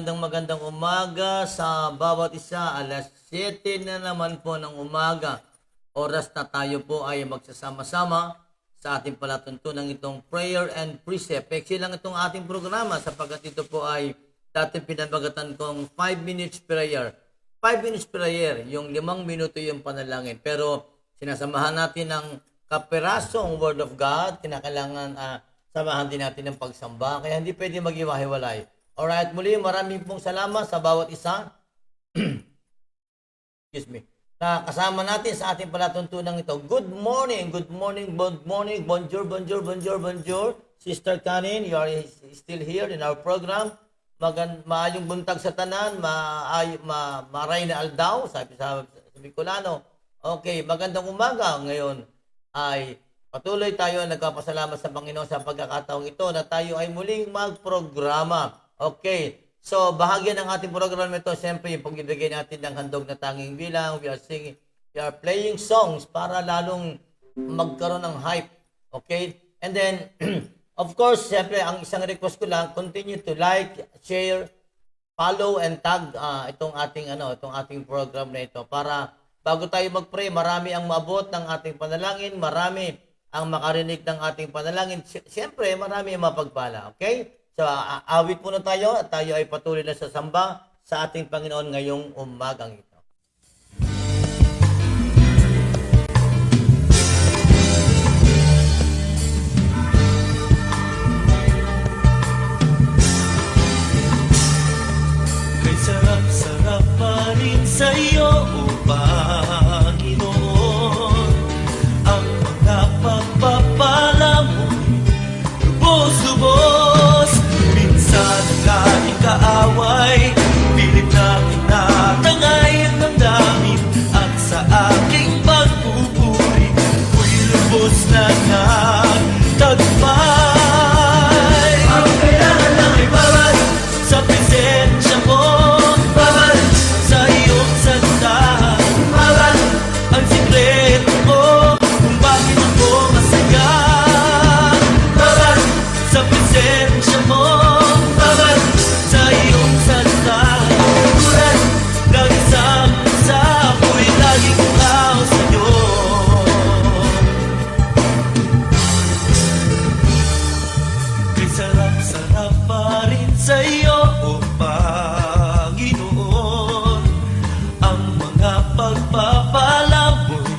magandang umaga sa bawat isa. Alas 7 na naman po ng umaga. Oras na tayo po ay magsasama-sama sa ating palatuntunan itong prayer and precept. Peksi lang itong ating programa sapagkat ito po ay dati pinabagatan kong 5 minutes prayer. 5 minutes prayer, yung 5 minuto yung panalangin. Pero sinasamahan natin ng kaperasong Word of God. Kinakailangan samahan din natin ng pagsamba. Kaya hindi pwede mag-iwahiwalay. Alright, muli maraming pong salamat sa bawat isa. Excuse me. Na kasama natin sa ating palatuntunan ito. Good morning, bonjour. Sister Kanin, you are still here in our program. Maayong buntag sa tanan, maray na aldaw, sabi sa Bicolano. Okay, magandang umaga. Ngayon ay patuloy tayo nagpapasalamat sa Panginoon sa pagkakataong ito na tayo ay muling magprograma. Okay, so bahagi ng ating programa ito, siyempre yung pagbibigay natin ng handog na tanging bilang, we are playing songs para lalong magkaroon ng hype. Okay, and then, of course, siyempre, ang isang request ko lang, continue to like, share, follow, and tag itong ating program na ito para bago tayo mag-pray, marami ang maabot ng ating panalangin, marami ang makarinig ng ating panalangin. Siyempre, marami ang mapagpala. Okay? So, awit muna tayo at tayo ay patuloy na sa samba sa ating Panginoon ngayong umagang ito. Kay sarap-sarap pa rin sa'yo, o Panginoon, ang mga pagpapala mo'y lubos-lubos. Minsan ang ating kaaway, pilit na tinatangay ang damdamin, at sa aking pagpupuri, ko'y lubos na nagtagumpay. Ang kailangan lang ay bawat sa presensya mo, bawat sa iyong salita, bawat ang sikreto mo kung bakit ako masaya, bawat sa presensya mo, bawat sa iyong salita. Tulad ng isang isa, ako'y laging tao sa'yo. Kay sarap-sarap pa rin sa'yo, o Panginoon, ang mga pagpapala mo'y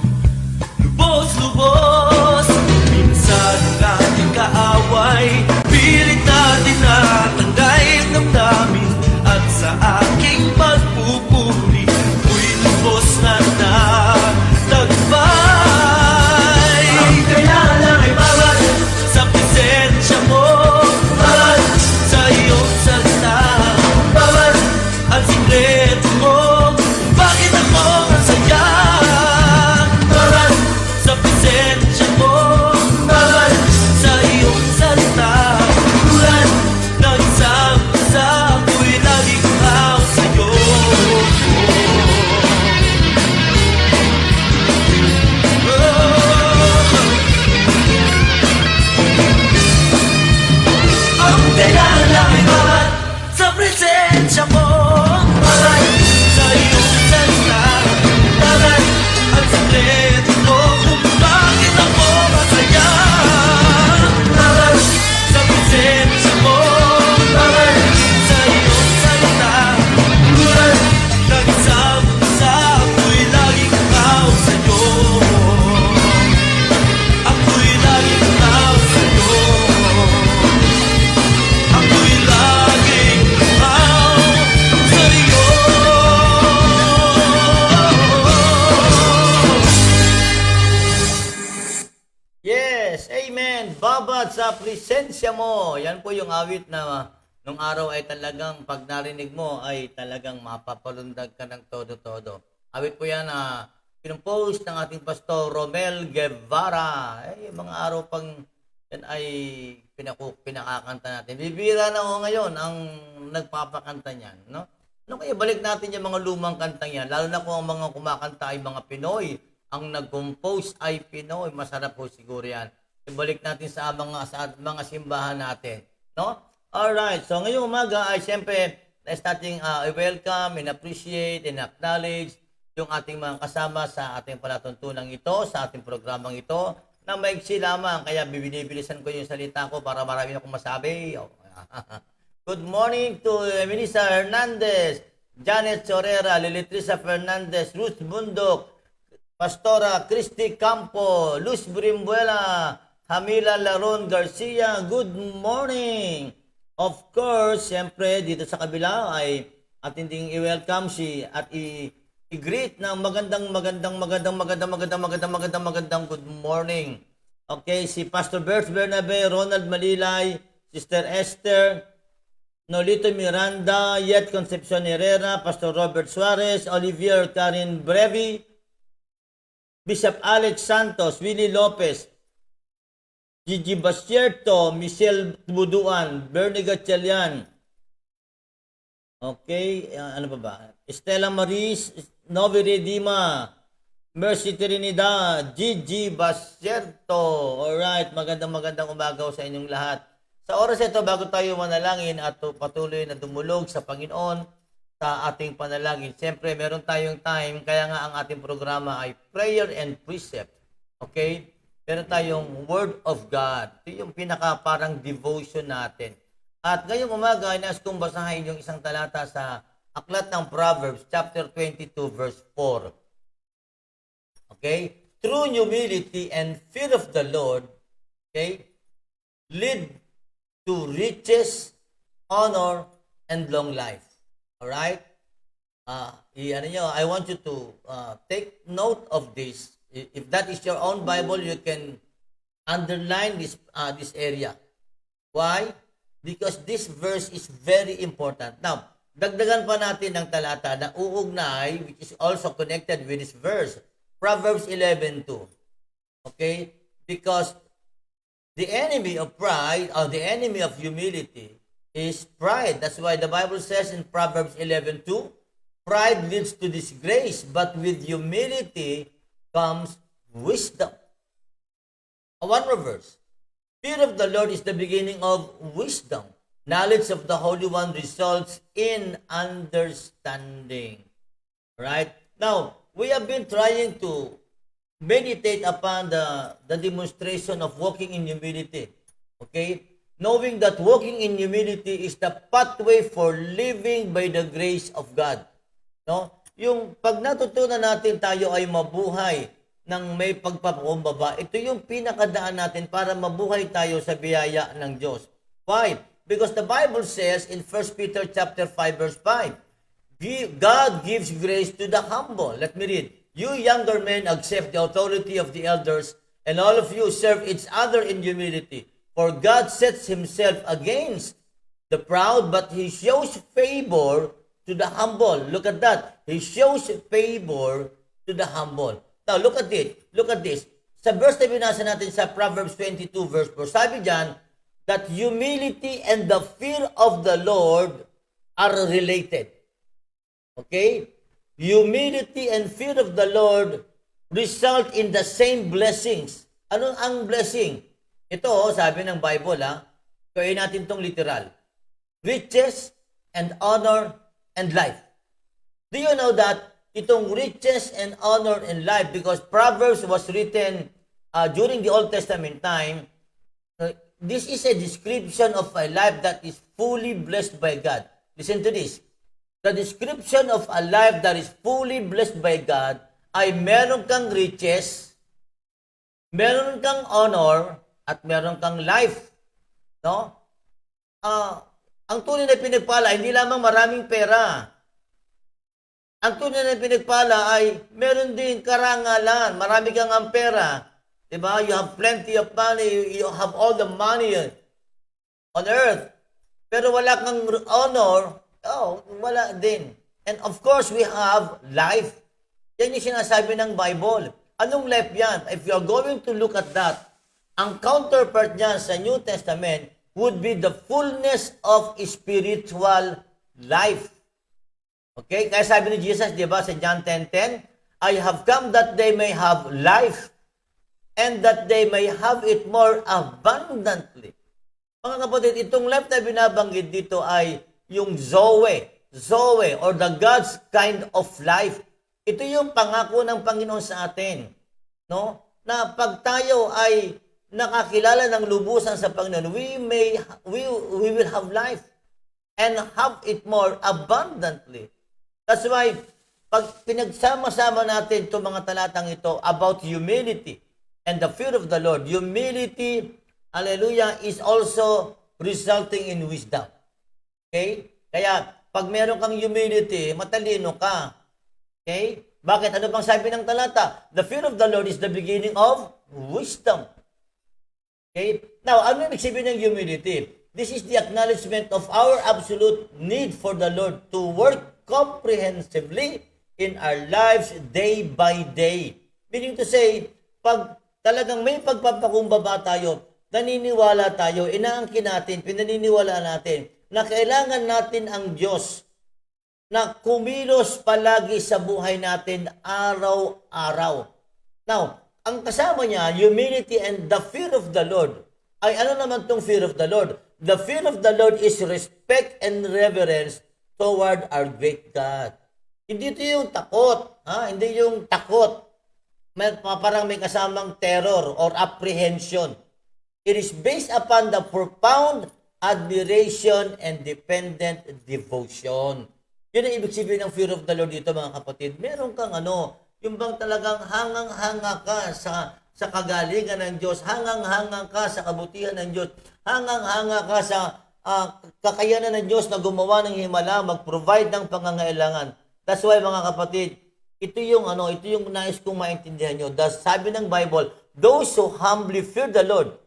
lubos-lubos. Minsan ang ating kaaway, pilit natin natangay ang damdamin, at sa aking pagpupuri, ko'y lubos na nagtagumpay. Ang kailangan lang ay bawat sa presensya mo, bawat sa iyong salita, bawat ang sikreto mo kung bakit ako masaya, bawat sa presensya mo, bawat sa iyong salita. Tulad ng isang isa, ako'y laging tao sa'yo. Ang kailangan lang ay bawat sa presensya mo, bawat sa iyong salita, bawat ang sikreto mo kung bakit ako masaya, bawat sa presensya mo, bawat sa iyong salita. Tulad ng isang isa, ako'y laging tao sa'yo. Ako'y laging tao sa'yo. Ako'y laging tao sa'yo. Yes, amen. Babad sa presensya mo. Yan po yung awit na nung araw ay talagang pag narinig mo ay talagang mapapalundag ka ng todo-todo. Awit po yan na pinupost ng ating pastor Romel Guevara. Mga araw pang yan ay pinakakanta natin. Bibira na ho ngayon ang nagpapakanta niyan, no? Ano kaya balik natin yung mga lumang kantang yan, lalo na kung ang mga kumakanta ay mga Pinoy, ang nag-compose ay Pinoy, masarap po siguro yan. Ibalik natin sa mga simbahan natin, no? Alright, so ngayong umaga ay siyempre nais nating i-welcome and appreciate and acknowledge yung ating mga kasama sa ating palatuntunang ito, sa ating programang ito, na maigsi lamang. Kaya binibilisan ko yung salita ko para marami akong masabi. Good morning to Melissa Hernandez, Janet Sorera, Lilitrisa Fernandez, Ruth Bundok, Pastora Christy Campo, Luz Brimbuela, Hamila Laron Garcia, good morning! Of course, siyempre, dito sa kabila ay ating ding i-welcome at i-greet ng magandang good morning. Okay, si Pastor Bert Bernabe, Ronald Malilay, Sister Esther, Nolito Miranda, Yet Concepcion Herrera, Pastor Robert Suarez, Olivier Karin Brevi, Bishop Alex Santos, Willie Lopez, Gigi Basierto, Michelle Buduan, Bernie Gatchalian. Okay, ano ba? Estela Maris, Novi Redima, Mercy Trinidad, Gigi Basierto. Alright, magandang umaga sa inyong lahat. Sa oras ito, bago tayo manalangin at patuloy na dumulog sa Panginoon sa ating panalangin, siyempre meron tayong time, kaya nga ang ating programa ay Prayer and Precept. Okay? Meron tayong Word of God. Ito yung pinaka parang devotion natin. At ngayong umaga, nais kong basahin yung isang talata sa Aklat ng Proverbs, chapter 22, verse 4. Okay? True humility and fear of the Lord, okay, lead to riches, honor, and long life. Alright? I want you to take note of this. If that is your own Bible, you can underline this area. Why? Because this verse is very important. Now, dagdagan pa natin ng talata na uugnay, which is also connected with this verse. Proverbs 11:2. Okay? Because the enemy of pride, or the enemy of humility, is pride. That's why the Bible says in Proverbs 11:2, pride leads to disgrace, but with humility comes wisdom. One more verse. Fear of the Lord is the beginning of wisdom. Knowledge of the Holy One results in understanding. Right? Now, we have been trying to meditate upon the demonstration of walking in humility. Okay? Knowing that walking in humility is the pathway for living by the grace of God. No? Yung pag natutunan natin tayo ay mabuhay ng may pagpapakumbaba, ito yung pinakadaan natin para mabuhay tayo sa biyaya ng Diyos. Why? Because the Bible says in 1 Peter chapter 5 verse 5, God gives grace to the humble. Let me read. You younger men accept the authority of the elders, and all of you serve each other in humility. For God sets himself against the proud, but he shows favor to the humble. Look at that. He shows favor to the humble. Now, look at it. Look at this. Sa verse na binasa natin sa Proverbs 22 verse 4, sabi dyan, that humility and the fear of the Lord are related. Okay? Humility and fear of the Lord result in the same blessings. Ano ang blessing? Ito, sabi ng Bible, kaya natin itong literal. Riches and honor and life. Do you know that itong riches and honor and life, because Proverbs was written during the Old Testament time, this is a description of a life that is fully blessed by God. Listen to this. The description of a life that is fully blessed by God ay meron kang riches, meron kang honor, at meron kang life. No? Ang tunay na pinagpala, hindi lamang maraming pera. Ang tunay na pinagpala ay meron din karangalan. Marami kang ang pera. Diba? You have plenty of money. You have all the money on earth. Pero wala kang honor, wala din. And of course, we have life. Yan yung sinasabi ng Bible. Anong life yan? If you're going to look at that, ang counterpart niya sa New Testament would be the fullness of spiritual life. Okay? Kaya sabi ni Jesus, di ba, sa John 10:10, I have come that they may have life and that they may have it more abundantly. Mga kapatid, itong life na binabanggit dito ay yung Zoe. Zoe, or the God's kind of life. Ito yung pangako ng Panginoon sa atin. No? Na pag tayo ay nakakilala ng lubusan sa Panginoon, we will have life and have it more abundantly. That's why, pag pinagsama-sama natin itong mga talatang ito about humility and the fear of the Lord, humility, hallelujah, is also resulting in wisdom. Okay? Kaya, pag meron kang humility, matalino ka. Okay? Bakit? Ano bang sabi ng talata? The fear of the Lord is the beginning of wisdom. Okay? Now, ano ibig sabihin ng humility? This is the acknowledgement of our absolute need for the Lord to work comprehensively in our lives day by day. Meaning to say, pag talagang may pagpapakumbaba tayo, naniniwala tayo, inaangkin natin, pinaniniwala natin, na kailangan natin ang Diyos na kumilos palagi sa buhay natin araw-araw. Now, ang kasama niya, humility and the fear of the Lord. Ay ano naman tong fear of the Lord? The fear of the Lord is respect and reverence toward our great God. Hindi ito yung takot. Hindi yung takot. Parang may kasamang terror or apprehension. It is based upon the profound admiration and dependent devotion. Yun ang ibig sabihin ng fear of the Lord dito, mga kapatid. Meron kang yung bang talagang hangang-hanga ka sa kagalingan ng Diyos, hangang-hanga ka sa kabutihan ng Diyos, hangang-hanga ka sa kakayanan ng Diyos na gumawa ng himala, mag-provide ng pangangailangan. That's why, mga kapatid, ito yung nais kong maintindihan nyo. Sabi ng Bible, those who humbly fear the Lord,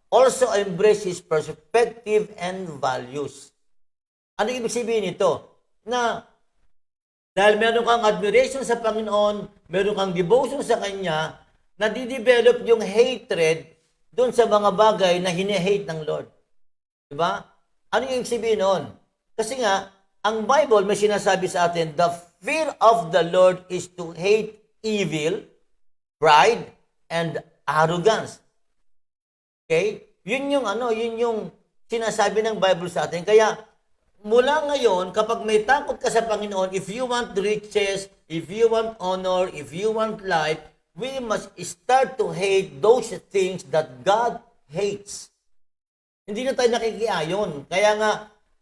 also embrace His perspective and values. Ano ibig sabihin nito? Na dahil meron kang admiration sa Panginoon, meron kang devotion sa Kanya, nadidevelop yung hatred doon sa mga bagay na hine-hate ng Lord. Diba? Ano yung ibig sabihin nun? Kasi nga, ang Bible may sinasabi sa atin, the fear of the Lord is to hate evil, pride, and arrogance. Okay? Yun yung sinasabi ng Bible sa atin. Kaya, mula ngayon, kapag may takot ka sa Panginoon, if you want riches, if you want honor, if you want life, we must start to hate those things that God hates. Hindi na tayo nakikiayon. Kaya nga,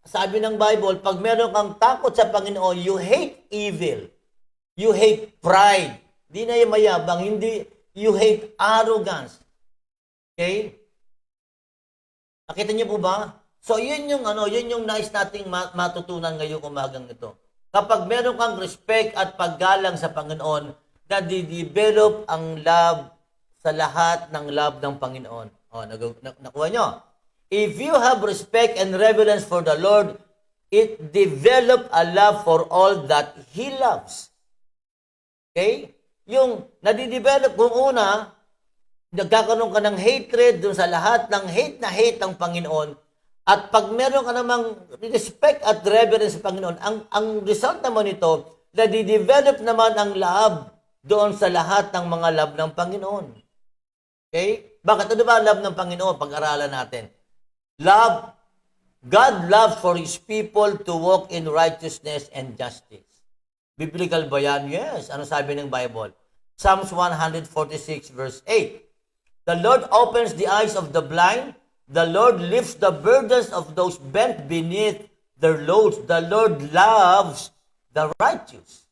sabi ng Bible, pag meron kang takot sa Panginoon, you hate evil. You hate pride. Hindi na yung mayabang. Hindi, you hate arrogance. Okay? Nakita niyo po ba? So, yun yung nais nating matutunan ngayong umagang ito. Kapag meron kang respect at paggalang sa Panginoon, nadidevelop ang love sa lahat ng love ng Panginoon. Nakuha nyo? If you have respect and reverence for the Lord, it develop a love for all that He loves. Okay? Yung nadidevelop kung una, nagkakaroon ka ng hatred dun sa lahat ng hate ng Panginoon. At pag meron ka namang respect at reverence sa Panginoon, ang result naman nito, nadidevelop naman ang love doon sa lahat ng mga love ng Panginoon. Okay? Bakit? Ano ba ang love ng Panginoon? Pag-aralan natin. Love. God loves for His people to walk in righteousness and justice. Biblical ba yan? Yes. Ano sabi ng Bible? Psalms 146 verse 8. The Lord opens the eyes of the blind. The Lord lifts the burdens of those bent beneath their loads. The Lord loves the righteous.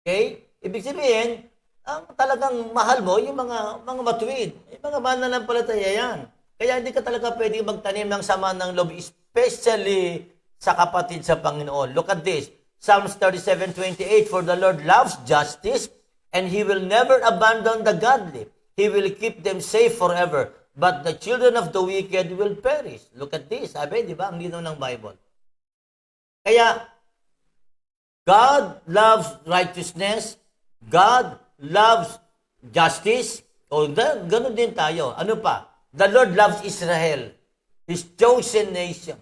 Okay? Ibig sabihin, ang talagang mahal mo, yung mga matuwid, yung mga mananampalataya yan. Kaya hindi ka talaga pwedeng magtanim ng sama ng loob, especially sa kapatid sa Panginoon. Look at this. Psalms 37:28, for the Lord loves justice, and He will never abandon the godly. He will keep them safe forever. But the children of the wicked will perish. Look at this. Sabi, di ba? Ang linaw ng Bible. Kaya, God loves righteousness. God loves justice. O, ganun din tayo. Ano pa? The Lord loves Israel. His chosen nation.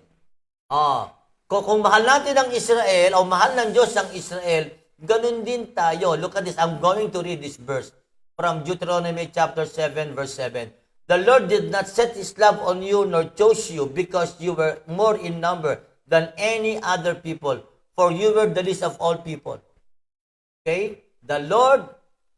Kung mahal natin ang Israel, o mahal ng Diyos ang Israel, ganun din tayo. Look at this. I'm going to read this verse from Deuteronomy chapter 7, verse 7. The Lord did not set His love on you nor chose you because you were more in number than any other people, for you were the least of all people. Okay? The Lord,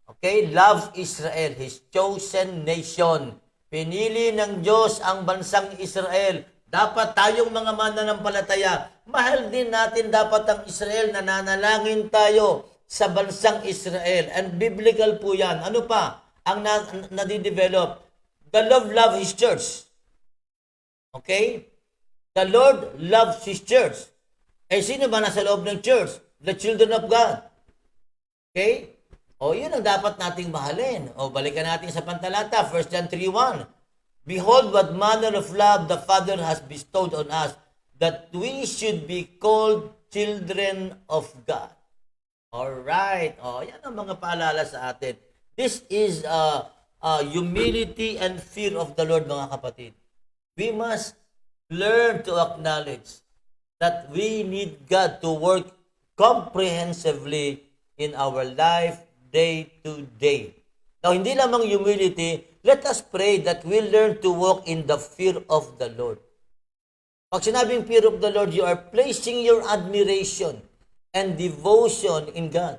okay, loves Israel, His chosen nation. Pinili ng Diyos ang bansang Israel. Dapat tayong mga mananampalataya, mahal din natin dapat ang Israel, nananalangin tayo sa bansang Israel. And biblical po yan. Ano pa ang nadidevelop? The Lord loves His church. Okay? The Lord loves His church. Eh, sino ba nasa loob ng church? The children of God. Okay? O, yun ang dapat nating mahalin. O, balikan natin sa pantalata, 1 John 3:1. Behold, what manner of love the Father has bestowed on us, that we should be called children of God. Alright. O, yan ang mga paalala sa atin. This is humility and fear of the Lord, mga kapatid. We must learn to acknowledge that we need God to work comprehensively in our life day to day. Now, hindi lamang humility, let us pray that we learn to walk in the fear of the Lord. Pag sinabing fear of the Lord, you are placing your admiration and devotion in God.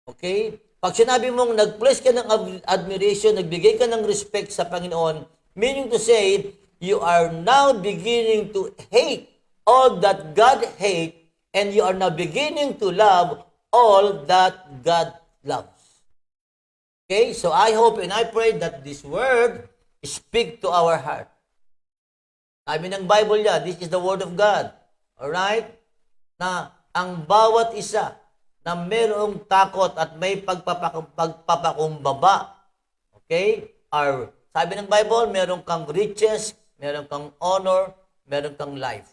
Okay? Pag sinabi mong nag-place ka ng admiration, nagbigay ka ng respect sa Panginoon, meaning to say, you are now beginning to hate all that God hates, and you are now beginning to love all that God loves. Okay, so I hope and I pray that this word speak to our heart. Sabi ng Bible niya, this is the word of God. Alright? Na ang bawat isa na mayroong takot at may pagpapakumbaba, okay, sabi ng Bible, meron kang riches, meron kang honor, meron kang life.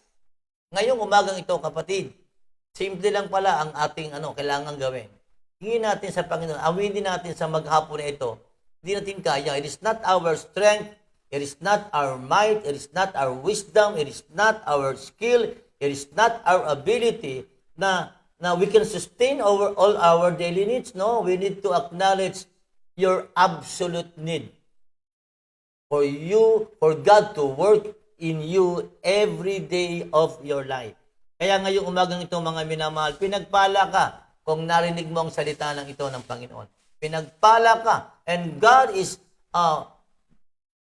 Ngayong umagang ito, kapatid, simple lang pala ang ating kailangan gawin. Hingin natin sa Panginoon, awin natin sa maghapon na ito. Hindi natin kaya. It is not our strength, it is not our might, it is not our wisdom, it is not our skill, it is not our ability na we can sustain all our daily needs. No, we need to acknowledge your absolute need for God to work in you every day of your life. Kaya ngayong umagang ito, mga minamahal, pinagpala ka kung narinig mo ang salita ng ito ng Panginoon. Pinagpala ka. And God is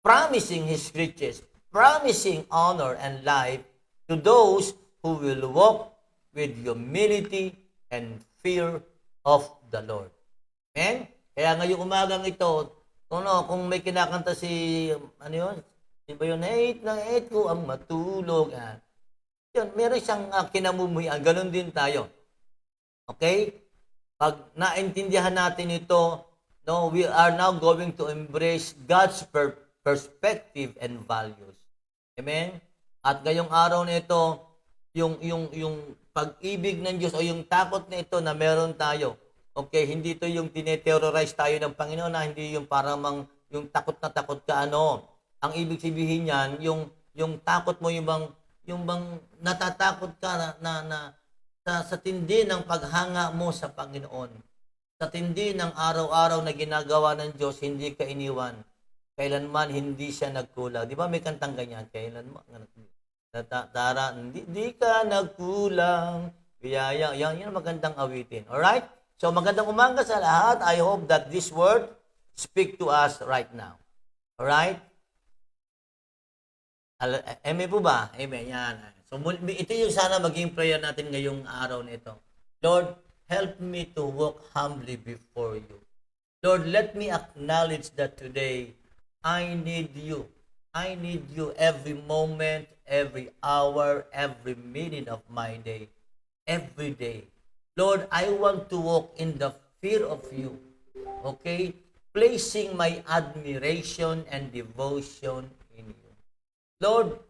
promising His riches, promising honor and life to those who will walk with humility and fear of the Lord. Amen? Kaya ngayong umagang ito, kung may kinakanta si yun, hate na hate ko ang matulog. Yun, meron siyang kinamumuhian. Ganon din tayo. Okay? Pag naintindihan natin ito, no, we are now going to embrace God's perspective and values. Amen? At ngayong araw na ito, yung pag-ibig ng Diyos o yung takot na ito na meron tayo. Okay, hindi ito yung tineterrorize tayo ng Panginoon na hindi yung parang yung takot na takot ka Ang ibig sabihin niyan, yung takot mo yung bang natatakot ka sa tindi ng paghanga mo sa Panginoon. Sa tindi ng araw-araw na ginagawa ng Diyos, hindi ka iniwan. Kailanman hindi siya nagkulang. Di ba may kantang ganyan? Kailanman hindi ka nagkulang. Yan ang magandang awitin. Alright? So magandang umaga sa lahat. I hope that this word speak to us right now. Alright? Amen po ba? Amen. Yan. So, ito yung sana maging prayer natin ngayong araw na ito. Lord, help me to walk humbly before you. Lord, let me acknowledge that today, I need you. I need you every moment, every hour, every minute of my day. Every day. Lord, I want to walk in the fear of you. Okay? Placing my admiration and devotion in you. Lord,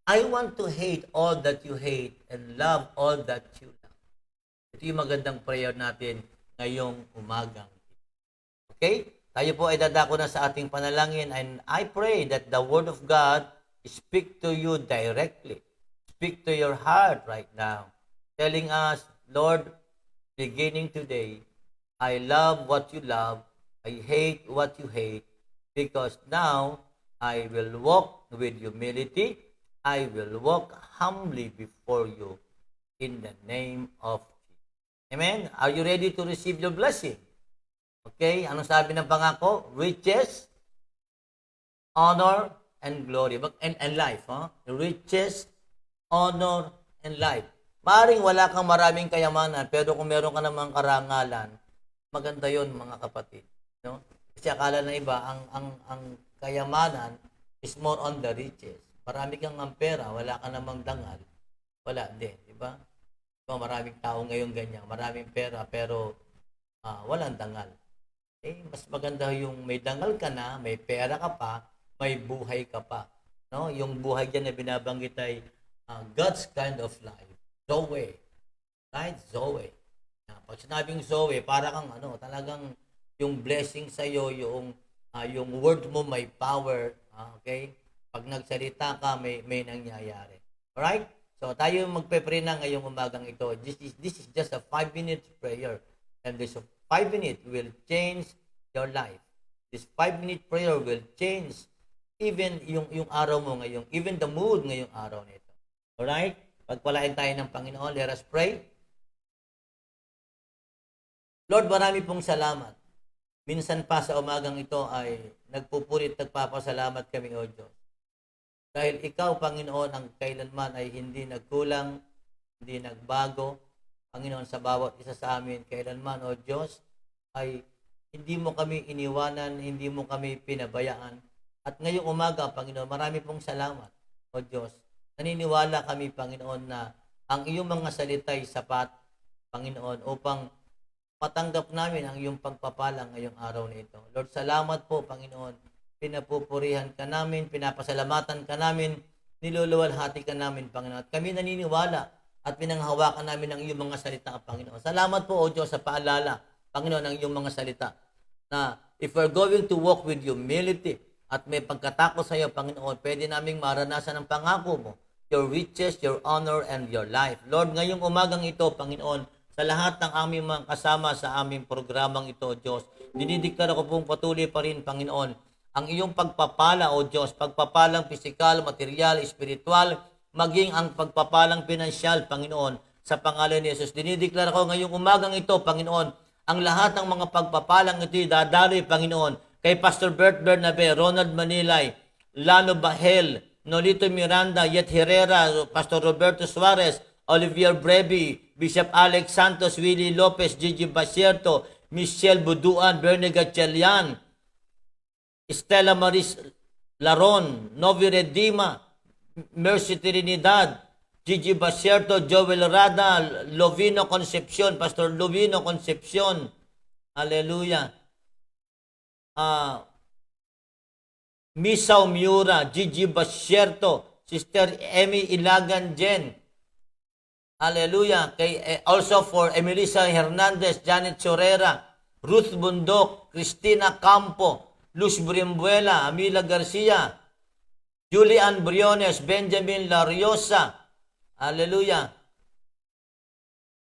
I want to hate all that you hate and love all that you love. Ito yung magandang prayer natin ngayong umagang. Okay? Tayo po ay dadako na sa ating panalangin, and I pray that the Word of God speak to you directly. Speak to your heart right now. Telling us, Lord, beginning today, I love what you love, I hate what you hate, because now I will walk with humility, I will walk humbly before you in the name of Jesus. Amen? Are you ready to receive your blessing? Okay, anong sabi ng pangako? Riches, honor, and glory. And life. Huh? Riches, honor, and life. Maring wala kang maraming kayamanan, pero kung meron ka namang karangalan, maganda yon mga kapatid. No? Kasi akala na iba, ang kayamanan is more on the riches. Marami kang ang pera, wala ka namang dangal, wala din, di ba? So, maraming tao ngayon ganyan, maraming pera, pero walang dangal. Mas maganda yung may dangal ka na, may pera ka pa, may buhay ka pa. No? Yung buhay dyan na binabanggit ay God's kind of life. Zoe. Right? Zoe. Pag sinabing Zoe, para kang talagang yung blessing sa iyo, yung word mo may power, okay? Pag nagsalita ka, may nangyayari. Alright? So tayo magpe-pray na ngayong umagang ito. This is just a 5-minute prayer. And this 5 minute will change your life. This 5-minute prayer will change even yung araw mo ngayong, even the mood ngayong araw nito. Alright? Pagpalain tayo ng Panginoon. Let us pray. Lord, marami pong salamat. Minsan pa sa umagang ito ay nagpupurit, nagpapasalamat kami, O Diyos. Dahil Ikaw, Panginoon, ang kailanman ay hindi nagkulang, hindi nagbago. Panginoon, sa bawat isa sa amin, kailanman, O Diyos, ay hindi mo kami iniwanan, hindi mo kami pinabayaan. At ngayong umaga, Panginoon, marami pong salamat, O Diyos. Naniniwala kami, Panginoon, na ang iyong mga salita ay sapat, Panginoon, upang matanggap namin ang iyong pagpapalang ngayong araw na ito. Lord, salamat po, Panginoon. Pinapupurihan ka namin, pinapasalamatan ka namin, niluluwalhati ka namin, Panginoon. At kami naniniwala at pinanghawakan namin ang iyong mga salita, Panginoon. Salamat po, O Diyos, sa paalala, Panginoon, ng iyong mga salita, na if we're going to walk with humility at may pagkatakot sa iyo, Panginoon, pwede naming maranasan ang pangako mo, your riches, your honor, and your life. Lord, ngayong umagang ito, Panginoon, sa lahat ng aming mga kasama sa aming programang ito, Diyos, dinideklara ko pong patuloy pa rin, Panginoon, ang iyong pagpapala, O Diyos, pagpapalang pisikal, material, espiritual, maging ang pagpapalang pinansyal, Panginoon, sa pangalan ni Jesus. Dinideklara ko ngayong umagang ito, Panginoon, ang lahat ng mga pagpapalang ito dadaloy, Panginoon, kay Pastor Bert Bernabe, Ronald Manilay, Lano Bahel, Nolito Miranda, Yet Herrera, Pastor Roberto Suarez, Olivier Brevi, Bishop Alex Santos, Willie Lopez, Gigi Basierto, Michelle Buduan, Bernie Gatchalian, Estela Maris Laron, Novi Redima, Mercy Trinidad, Gigi Basierto, Joel Rada, Lovino Concepcion, Pastor Lovino Concepcion, Hallelujah. Misaw Miura, Gigi Basierto, Sister Emmy Ilagan Jen, Hallelujah. Also for Emelisa Hernandez, Janet Chorera, Ruth Bundok, Cristina Campo, Luz Brimbuela, Amila Garcia, Julian Briones, Benjamin Lariosa. Hallelujah.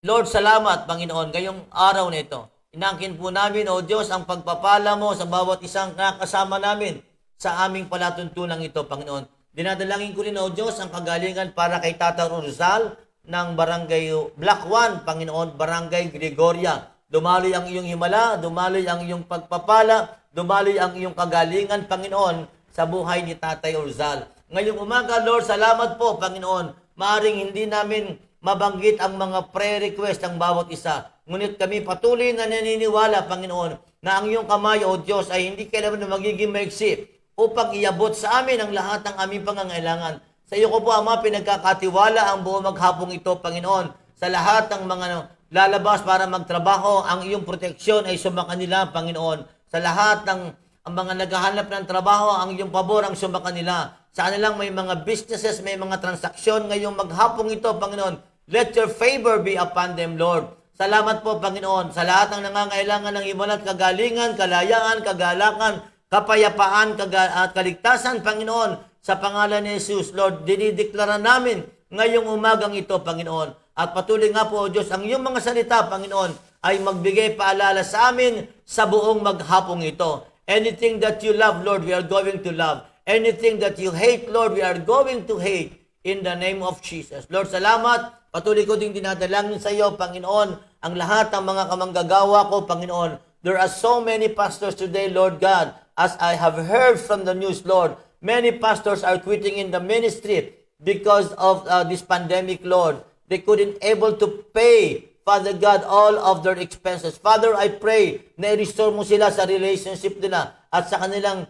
Lord, salamat, Panginoon, ngayong araw na ito. Inangkin po namin, O Diyos, ang pagpapala mo sa bawat isang nakasama namin sa aming palatuntunang ito, Panginoon. Dinadalangin ko rin, O Diyos, ang kagalingan para kay Tata Rizal ng Barangay Black 1, Panginoon, Barangay Gregoria. Dumaloy ang iyong himala, dumaloy ang iyong pagpapala, dumaloy ang iyong kagalingan, Panginoon, sa buhay ni Tatay Rizal. Ngayong umaga, Lord, salamat po, Panginoon. Maaring hindi namin mabanggit ang mga prayer request ng bawat isa. Ngunit kami patuloy na naniniwala, Panginoon, na ang iyong kamay, O Diyos, ay hindi kailanman na magiging maiksi upang iabot sa amin ang lahat ng aming pangangailangan. Sa iyo ko po, Ama, pinagkakatiwala ang buong maghapong ito, Panginoon. Sa lahat ng mga lalabas para magtrabaho, ang iyong proteksyon ay sumakanila, Panginoon. Sa lahat ng ang mga naghahanap ng trabaho, ang iyong pabor ang sumakanila. Sa kanilang may mga businesses, may mga transaksyon ngayong maghapong ito, Panginoon. Let your favor be upon them, Lord. Salamat po, Panginoon, sa lahat ng nangangailangan ng himala at kagalingan, kalayaan, kagalakan, kapayapaan, at kaligtasan, Panginoon. Sa pangalan ni Jesus, Lord, dinideklara namin ngayong umagang ito, Panginoon. At patuloy nga po, O Diyos, ang iyong mga salita, Panginoon, ay magbigay paalala sa amin sa buong maghapong ito. Anything that you love, Lord, we are going to love. Anything that you hate, Lord, we are going to hate. in the name of Jesus. Lord, salamat. Patuloy ko ding dinadalangin sa iyo, Panginoon, ang lahat ng mga kamanggagawa ko, Panginoon. There are so many pastors today, Lord God, as I have heard from the news, Lord. Many pastors are quitting in the ministry because of this pandemic, Lord. They couldn't able to pay, Father God, all of their expenses. Father, I pray na i-restore mo sila sa relationship nila at sa kanilang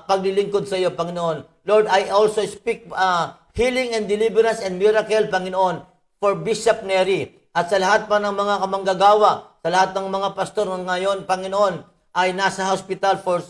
paglilingkod sa iyo, Panginoon. Lord, I also speak healing and deliverance and miracle, Panginoon, for Bishop Neri at sa lahat pa ng mga kamanggagawa, sa lahat ng mga pastor ngayon, Panginoon, ay nasa hospital for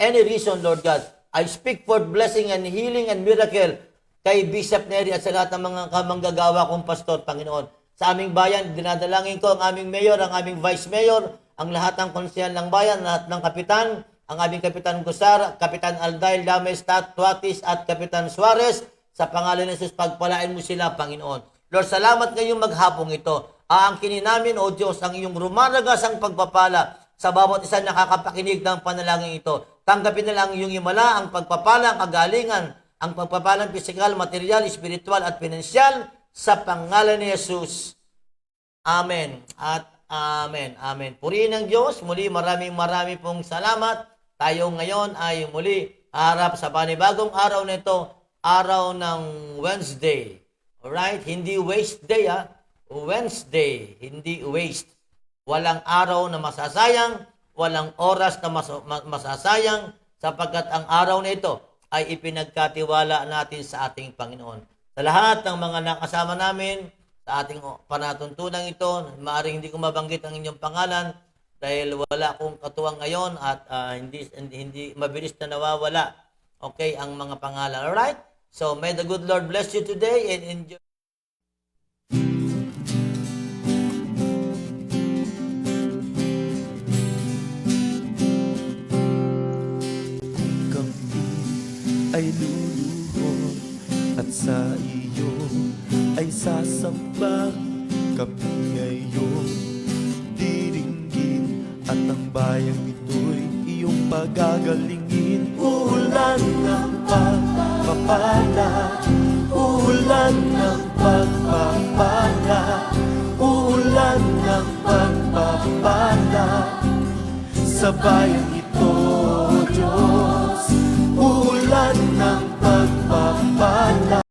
any reason, Lord God. I speak for blessing and healing and miracle kay Bishop Neri at sa lahat ng mga kamanggagawa kong pastor, Panginoon. Sa aming bayan, dinadalangin ko ang aming mayor, ang aming vice mayor, ang lahat ng konsyal ng bayan, lahat ng kapitan, ang aming Kapitan Gusar, Kapitan Aldail Dames Tuatis at Kapitan Suarez, sa pangalan ng Jesus, pagpalain mo sila, Panginoon. Lord, salamat ngayong maghapong ito. Aangkinin namin, O Diyos, ang iyong rumaragasang pagpapala sa bawat isa nakakapakinig ng panalangin ito. Tanggapin na lang iyong himala, ang pagpapala, ang kagalingan, ang pagpapalang pisikal, material, espiritual at pinansyal sa pangalan ni Jesus. Amen at amen. Amen. Purihin ng Diyos. Muli maraming pong salamat. Tayo ngayon ay muli harap sa panibagong araw nito, araw ng Wednesday. Alright? Hindi waste day, ha? Wednesday. Hindi waste. Walang araw na masasayang, walang oras na masasayang, sapagkat ang araw na ito ay ipinagkatiwala natin sa ating Panginoon. Sa lahat ng mga nakasama namin, sa ating panatuntunan ito, maaaring hindi ko mabanggit ang inyong pangalan dahil wala akong katuwang ngayon at hindi mabilis na nawawala, okay, ang mga pangalan. Alright? So, may the good Lord bless you today and enjoy. Ay luluhod at sa iyo ay sasamba, kami ngayong diringgin at ang bayang ito'y iyong pagagalingin. Ulan ng pagpapala, ulan ng pagpapala, ulan ng pagpapala sa bayan